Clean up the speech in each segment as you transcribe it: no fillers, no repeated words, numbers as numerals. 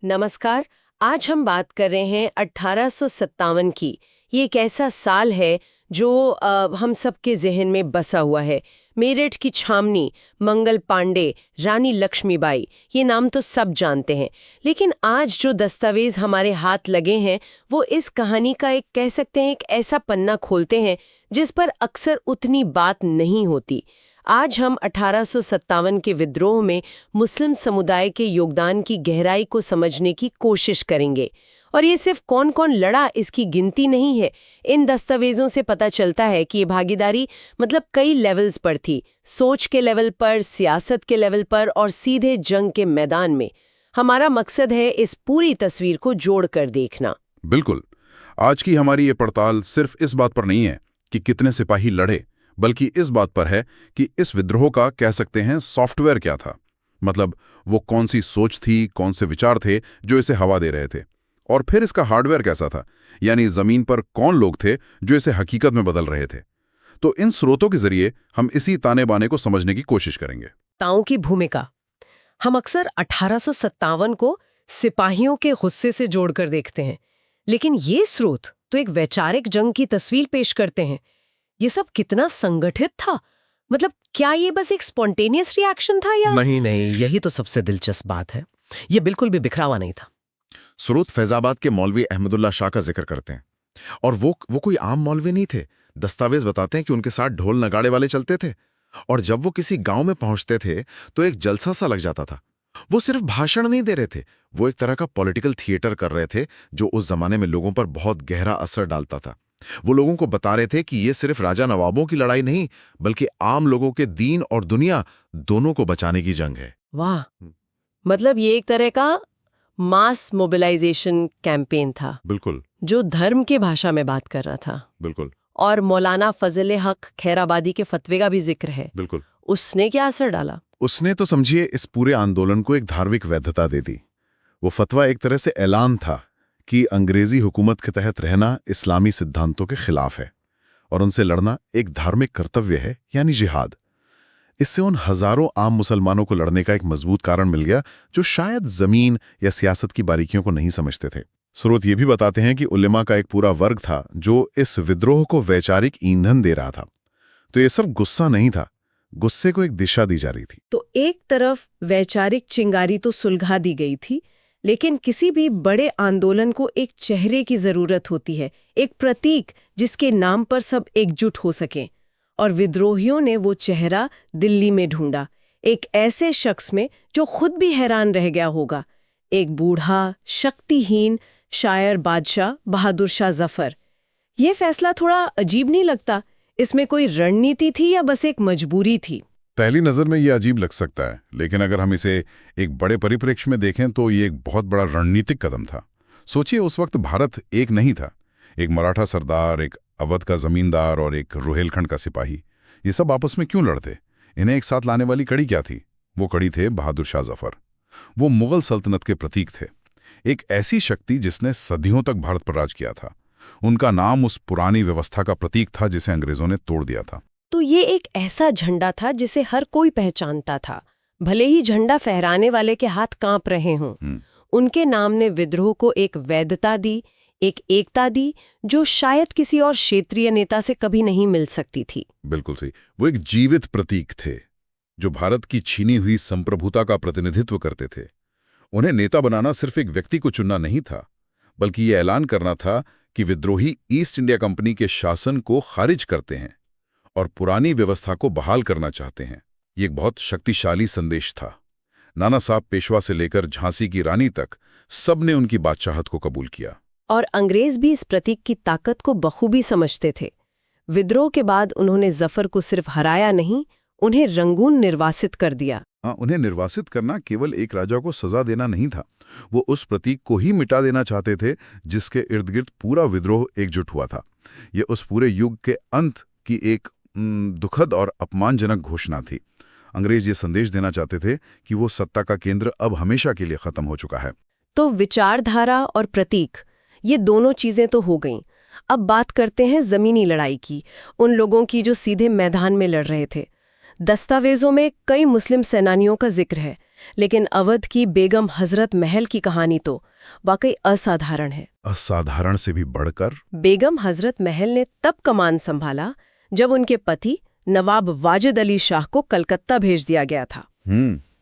नमस्कार। आज हम बात कर रहे हैं 1857 की। ये एक ऐसा साल है जो हम सबके जहन में बसा हुआ है। मेरठ की छावनी, मंगल पांडे, रानी लक्ष्मीबाई, ये नाम तो सब जानते हैं। लेकिन आज जो दस्तावेज हमारे हाथ लगे हैं वो इस कहानी का एक कह सकते हैं एक ऐसा पन्ना खोलते हैं जिस पर अक्सर उतनी बात नहीं होती। आज हम 1857 के विद्रोह में मुस्लिम समुदाय के योगदान की गहराई को समझने की कोशिश करेंगे। और ये सिर्फ कौन कौन लड़ा इसकी गिनती नहीं है। इन दस्तावेजों से पता चलता है कि ये भागीदारी मतलब कई लेवल्स पर थी, सोच के लेवल पर, सियासत के लेवल पर और सीधे जंग के मैदान में। हमारा मकसद है इस पूरी तस्वीर को जोड़कर देखना। बिल्कुल। आज की हमारी ये पड़ताल सिर्फ इस बात पर नहीं है कि कितने सिपाही लड़े, बल्कि इस बात पर है कि इस विद्रोह का कह सकते हैं सॉफ्टवेयर क्या था। मतलब वो कौन सी सोच थी, कौन से विचार थे जो इसे हवा दे रहे थे, और फिर इसका हार्डवेयर कैसा था, यानी जमीन पर कौन लोग थे जो इसे हकीकत में बदल रहे थे। तो इन स्रोतों के जरिए हम इसी ताने बाने को समझने की कोशिश करेंगे। ताऊ की भूमिका हम अक्सर 1857 को सिपाहियों के गुस्से से जोड़कर देखते हैं, लेकिन ये स्रोत तो एक वैचारिक जंग की तस्वीर पेश करते हैं। ये सब कितना संगठित था? मतलब क्या ये बस एक स्पॉन्टेनियस रिएक्शन था या नहीं, यही तो सबसे दिलचस्प बात है। ये बिल्कुल भी बिखरा हुआ नहीं था। स्रोत फैजाबाद के मौलवी अहमदुल्ला शाह का जिक्र करते हैं, और वो कोई आम मौलवी नहीं थे। दस्तावेज बताते हैं कि उनके साथ ढोल नगाड़े वाले चलते थे, और जब वो किसी गांव में पहुंचते थे तो एक जलसा सा लग जाता था। वो सिर्फ भाषण नहीं दे रहे थे, वो एक तरह का पॉलिटिकल थिएटर कर रहे थे जो उस जमाने में लोगों पर बहुत गहरा असर डालता था। वो लोगों को बता रहे थे कि ये सिर्फ राजा नवाबों की लड़ाई नहीं, बल्कि आम लोगों के दीन और दुनिया दोनों को बचाने की जंग है। वाह, मतलब ये एक तरह का मास मोबिलाइजेशन कैंपेन था। बिल्कुल जो धर्म की भाषा में बात कर रहा था। बिल्कुल और मौलाना फजल हक खैराबादी के फतवे का भी जिक्र है। बिल्कुल। उसने क्या असर डाला? उसने तो समझिए इस पूरे आंदोलन को एक धार्मिक वैधता दे दी। वो फतवा एक तरह से ऐलान था कि अंग्रेजी हुकूमत के तहत रहना इस्लामी सिद्धांतों के खिलाफ है और उनसे लड़ना एक धार्मिक कर्तव्य है, यानी जिहाद। इससे उन हजारों आम मुसलमानों को लड़ने का एक मजबूत कारण मिल गया जो शायद जमीन या सियासत की बारीकियों को नहीं समझते थे। स्रोत ये भी बताते हैं कि उलेमा का एक पूरा वर्ग था जो इस विद्रोह को वैचारिक ईंधन दे रहा था। तो ये सब गुस्सा नहीं था, गुस्से को एक दिशा दी जा रही थी। तो एक तरफ वैचारिक चिंगारी तो सुलगा दी गई थी, लेकिन किसी भी बड़े आंदोलन को एक चेहरे की जरूरत होती है, एक प्रतीक जिसके नाम पर सब एकजुट हो सकें। और विद्रोहियों ने वो चेहरा दिल्ली में ढूंढा, एक ऐसे शख्स में जो खुद भी हैरान रह गया होगा। एक बूढ़ा, शक्तिहीन शायर बादशाह बहादुर शाह जफर। ये फैसला थोड़ा अजीब नहीं लगता? इसमें कोई रणनीति थी या बस एक मजबूरी थी? पहली नजर में ये अजीब लग सकता है, लेकिन अगर हम इसे एक बड़े परिप्रेक्ष्य में देखें तो ये एक बहुत बड़ा रणनीतिक कदम था। सोचिए, उस वक्त भारत एक नहीं था। एक मराठा सरदार, एक अवध का जमींदार और एक रुहेलखंड का सिपाही, ये सब आपस में क्यों लड़ते? इन्हें एक साथ लाने वाली कड़ी क्या थी? वो कड़ी थे बहादुर शाह जफर। वो मुगल सल्तनत के प्रतीक थे, एक ऐसी शक्ति जिसने सदियों तक भारत पर राज किया था। उनका नाम उस पुरानी व्यवस्था का प्रतीक था जिसे अंग्रेजों ने तोड़ दिया था। तो ये एक ऐसा झंडा था जिसे हर कोई पहचानता था, भले ही झंडा फहराने वाले के हाथ कांप रहे हों। उनके नाम ने विद्रोह को एक वैधता दी, एक एकता दी जो शायद किसी और क्षेत्रीय नेता से कभी नहीं मिल सकती थी। बिल्कुल सही। वो एक जीवित प्रतीक थे जो भारत की छीनी हुई संप्रभुता का प्रतिनिधित्व करते थे। उन्हें नेता बनाना सिर्फ एक व्यक्ति को चुनना नहीं था, बल्कि ये ऐलान करना था कि विद्रोही ईस्ट इंडिया कंपनी के शासन को खारिज करते हैं और पुरानी व्यवस्था को बहाल करना चाहते हैं। ये एक बहुत शक्तिशाली संदेश था। नाना साहब पेशवा से लेकर झांसी की रानी तक सबने उनकी बादशाहत को कबूल किया। और अंग्रेज भी इस प्रतीक की ताकत को बखूबी समझते थे। विद्रोह के बाद उन्होंने जफर को सिर्फ हराया नहीं, उन्हें रंगून निर्वासित कर दिया। उन्हें निर्वासित करना केवल एक राजा को सजा देना नहीं था, वो उस प्रतीक को ही मिटा देना चाहते थे जिसके इर्द गिर्द पूरा विद्रोह एकजुट हुआ था। ये उस पूरे युग के अंत की एक दुखद और अपमानजनक घोषणा थी। अंग्रेज ये संदेश देना चाहते थे कि वो सत्ता का केंद्र अब हमेशा के लिए खत्म हो चुका है। तो विचारधारा और प्रतीक, ये दोनों चीजें तो हो गईं। अब बात करते हैं जमीनी लड़ाई की, उन लोगों की जो सीधे मैदान में लड़ रहे थे। दस्तावेजों में कई मुस्लिम सेनानियों का जिक्र है, लेकिन अवध की बेगम हजरत महल की कहानी तो वाकई असाधारण है। असाधारण से भी बढ़कर। बेगम हजरत महल ने तब कमान संभाला जब उनके पति नवाब वाजिद अली शाह को कलकत्ता भेज दिया गया था।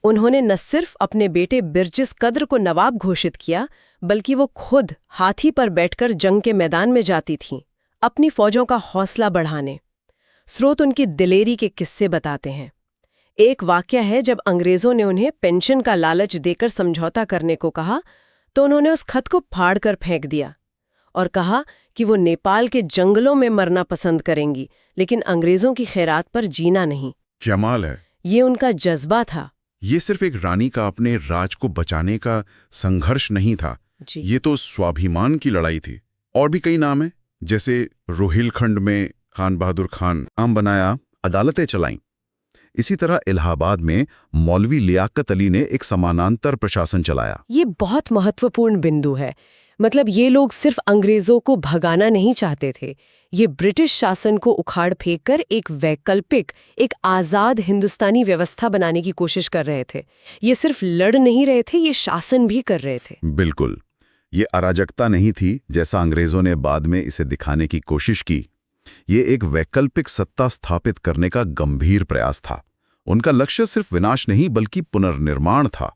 उन्होंने न सिर्फ अपने बेटे बिरजिस कद्र को नवाब घोषित किया, बल्कि वो खुद हाथी पर बैठकर जंग के मैदान में जाती थीं, अपनी फौजों का हौसला बढ़ाने। स्रोत उनकी दिलेरी के किस्से बताते हैं। एक वाकया है, जब अंग्रेजों ने उन्हें पेंशन का लालच देकर समझौता करने को कहा तो उन्होंने उस खत को फाड़कर फेंक दिया और कहा कि वो नेपाल के जंगलों में मरना पसंद करेंगी, लेकिन अंग्रेजों की खैरात पर जीना नहीं। कमाल है। ये उनका जज्बा था। ये सिर्फ एक रानी का अपने राज को बचाने का संघर्ष नहीं था, ये तो स्वाभिमान की लड़ाई थी। और भी कई नाम हैं, जैसे रोहिलखंड में खान बहादुर खान नाम बनाया, अदालतें चलाईं। इसी तरह इलाहाबाद में मौलवी लियाकत अली ने एक समानांतर प्रशासन चलाया। ये बहुत महत्वपूर्ण बिंदु है। मतलब ये लोग सिर्फ अंग्रेजों को भगाना नहीं चाहते थे, ये ब्रिटिश शासन को उखाड़ फेंककर एक वैकल्पिक, एक आज़ाद हिंदुस्तानी व्यवस्था बनाने की कोशिश कर रहे थे। ये सिर्फ लड़ नहीं रहे थे, ये शासन भी कर रहे थे। बिल्कुल, ये अराजकता नहीं थी जैसा अंग्रेजों ने बाद में इसे दिखाने की कोशिश की। ये एक वैकल्पिक सत्ता स्थापित करने का गंभीर प्रयास था। उनका लक्ष्य सिर्फ विनाश नहीं बल्कि पुनर्निर्माण था।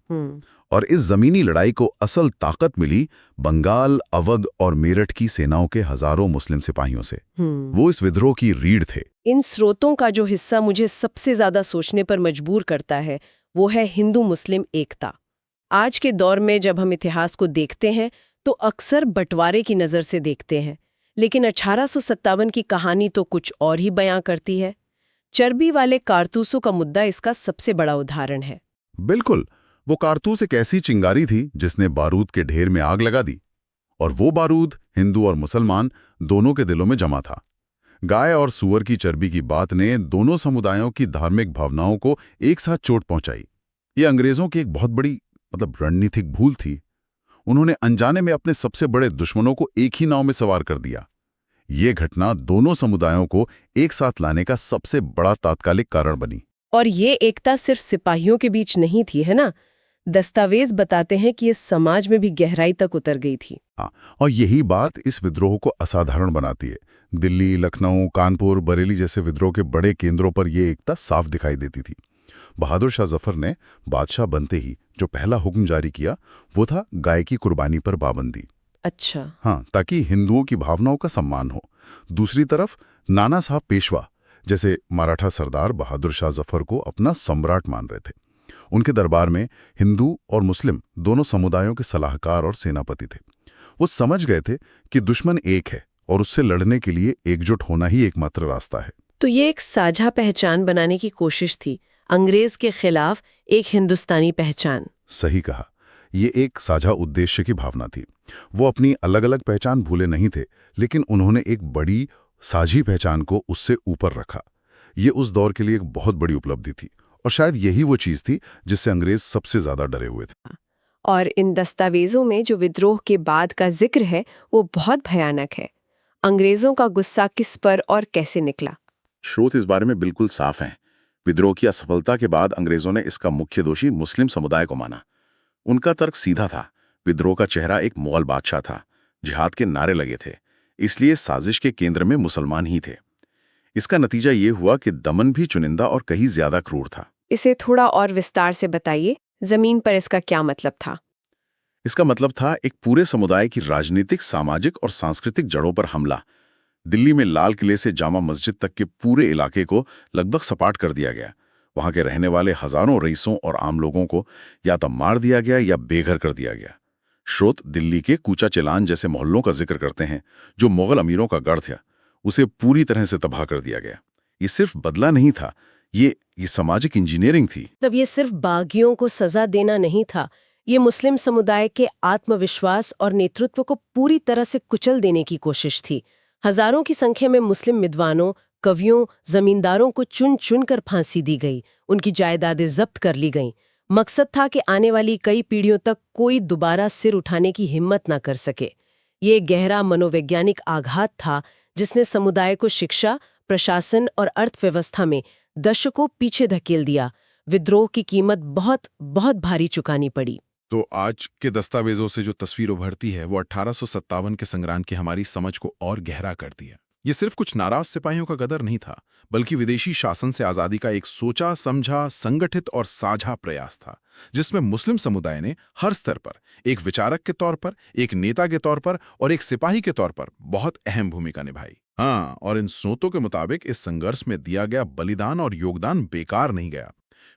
और इस जमीनी लड़ाई को असल ताकत मिली बंगाल, अवध और मेरठ की सेनाओं के हजारों मुस्लिम सिपाहियों से। वो इस विद्रोह की रीढ़ थे। इन स्रोतों का जो हिस्सा मुझे सबसे ज्यादा सोचने पर मजबूर करता है वो है हिंदू मुस्लिम एकता। आज के दौर में जब हम इतिहास को देखते हैं तो अक्सर बंटवारे की नज़र से देखते हैं, लेकिन 1857 की कहानी तो कुछ और ही बयां करती है। चर्बी वाले कारतूसों का मुद्दा इसका सबसे बड़ा उदाहरण है। बिल्कुल, वो कारतूस एक ऐसी चिंगारी थी जिसने बारूद के ढेर में आग लगा दी, और वो बारूद हिंदू और मुसलमान दोनों के दिलों में जमा था। गाय और सूअर की चर्बी की बात ने दोनों समुदायों की धार्मिक भावनाओं को एक साथ चोट पहुंचाई। ये अंग्रेजों की एक बहुत बड़ी रणनीतिक भूल थी। उन्होंने अनजाने में अपने सबसे बड़े दुश्मनों को एक ही नाव में सवार कर दिया। ये घटना दोनों समुदायों को एक साथ लाने का सबसे बड़ा तात्कालिक कारण बनी। और ये एकता सिर्फ सिपाहियों के बीच नहीं थी, है ना? दस्तावेज बताते हैं कि ये समाज में भी गहराई तक उतर गई थी। हाँ, और यही बात इस विद्रोह को असाधारण बनाती है। दिल्ली, लखनऊ, कानपुर, बरेली जैसे विद्रोह के बड़े केंद्रों पर यह एकता साफ दिखाई देती थी। बहादुर शाह जफर ने बादशाह बनते ही जो पहला हुक्म जारी किया वो था गाय की कुर्बानी पर पाबंदी। अच्छा। हाँ, ताकि हिंदुओं की भावनाओं का सम्मान हो। दूसरी तरफ नाना साहब पेशवा जैसे मराठा सरदार बहादुर शाह जफर को अपना सम्राट मान रहे थे। उनके दरबार में हिंदू और मुस्लिम दोनों समुदायों के सलाहकार और सेनापति थे। वो समझ गए थे कि दुश्मन एक है और उससे लड़ने के लिए एकजुट होना ही एकमात्र रास्ता है। तो ये एक साझा पहचान बनाने की कोशिश थी, अंग्रेज के खिलाफ एक हिंदुस्तानी पहचान। सही कहा, ये एक साझा उद्देश्य की भावना थी। वो अपनी अलग अलग पहचान भूले नहीं थे, लेकिन उन्होंने एक बड़ी साझी पहचान को उससे ऊपर रखा। ये उस दौर के लिए एक बहुत बड़ी उपलब्धि थी, और शायद यही वो चीज थी जिससे अंग्रेज सबसे ज्यादा डरे हुए थे। और इन दस्तावेजों में जो विद्रोह के बाद का जिक्र है वो बहुत भयानक है। अंग्रेजों का गुस्सा किस पर और कैसे निकला? स्रोत इस बारे में बिल्कुल साफ हैं। विद्रोह की असफलता के बाद अंग्रेजों ने इसका मुख्य दोषी मुस्लिम समुदाय को माना। उनका तर्क सीधा था, विद्रोह का चेहरा एक मुगल बादशाह था, जिहाद के नारे लगे थे, इसलिए साजिश के केंद्र में मुसलमान ही थे। इसका नतीजा ये हुआ कि दमन भी चुनिंदा और कहीं ज्यादा क्रूर था। इसे थोड़ा और विस्तार से बताइए, जमीन पर इसका क्या मतलब था? इसका मतलब था एक पूरे समुदाय की राजनीतिक, सामाजिक और सांस्कृतिक जड़ों पर हमला। दिल्ली में लाल किले से जामा मस्जिद तक के पूरे इलाके को लगभग सपाट कर दिया गया। वहां के रहने वाले हजारों रईसों और आम लोगों को या तो मार दिया गया या बेघर कर दिया गया। स्रोत दिल्ली के कूचा चेलान जैसे मोहल्लों का जिक्र करते हैं, जो मुगल अमीरों का गढ़ था, उसे पूरी तरह से तबाह कर दिया गया। ये सिर्फ बदला नहीं था, ये सामाजिक इंजीनियरिंग थी। तब ये सिर्फ बागियों को सजा देना नहीं था, ये मुस्लिम समुदाय के आत्मविश्वास और नेतृत्व को पूरी तरह से कुचल देने की कोशिश थी। हजारों की संख्या में मुस्लिम विद्वानों, कवियों, जमींदारों को चुन चुन कर फांसी दी गई, उनकी जायदादें जब्त कर ली गईं। मकसद था कि आने वाली कई पीढ़ियों तक कोई दोबारा सिर उठाने की हिम्मत न कर सके। ये गहरा मनोवैज्ञानिक आघात था जिसने समुदाय को शिक्षा, प्रशासन और अर्थव्यवस्था में दशकों पीछे धकेल दिया। विद्रोह की कीमत बहुत बहुत भारी चुकानी पड़ी। तो आज के दस्तावेजों से जो तस्वीर उभरती है वो 1857 के संग्राम की हमारी समझ को और गहरा करती है। ये सिर्फ कुछ नाराज सिपाहियों का गदर नहीं था, बल्कि विदेशी शासन से आजादी का एक सोचा समझा, संगठित और साझा प्रयास था, जिसमें मुस्लिम समुदाय ने हर स्तर पर एक विचारक के तौर पर, एक नेता के तौर पर और एक सिपाही के तौर पर बहुत अहम भूमिका निभाई। हाँ, और इन स्रोतों के मुताबिक इस संघर्ष में दिया गया बलिदान और योगदान बेकार नहीं गया।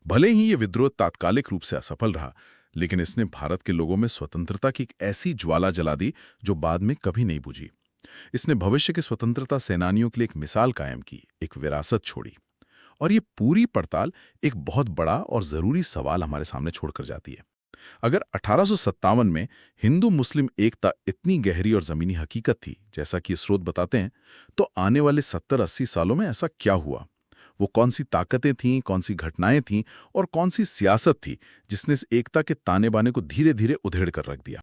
भले ही ये विद्रोह तात्कालिक रूप से असफल रहा, लेकिन इसने भारत के लोगों में स्वतंत्रता की एक ऐसी ज्वाला जला दी जो बाद में कभी नहीं बुझी। इसने भविष्य के स्वतंत्रता सेनानियों के लिए एक मिसाल कायम की, एक विरासत छोड़ी। और ये पूरी पड़ताल एक बहुत बड़ा और जरूरी सवाल हमारे सामने छोड़कर जाती है। अगर 1857 में हिंदू मुस्लिम एकता इतनी गहरी और जमीनी हकीकत थी, जैसा कि स्रोत बताते हैं, तो आने वाले 70-80 सालों में ऐसा क्या हुआ? वो कौन सी ताकतें थीं, कौन सी घटनाएं थीं और कौन सी सियासत थी जिसने इस एकता के ताने बाने को धीरे धीरे उधेड़ कर रख दिया?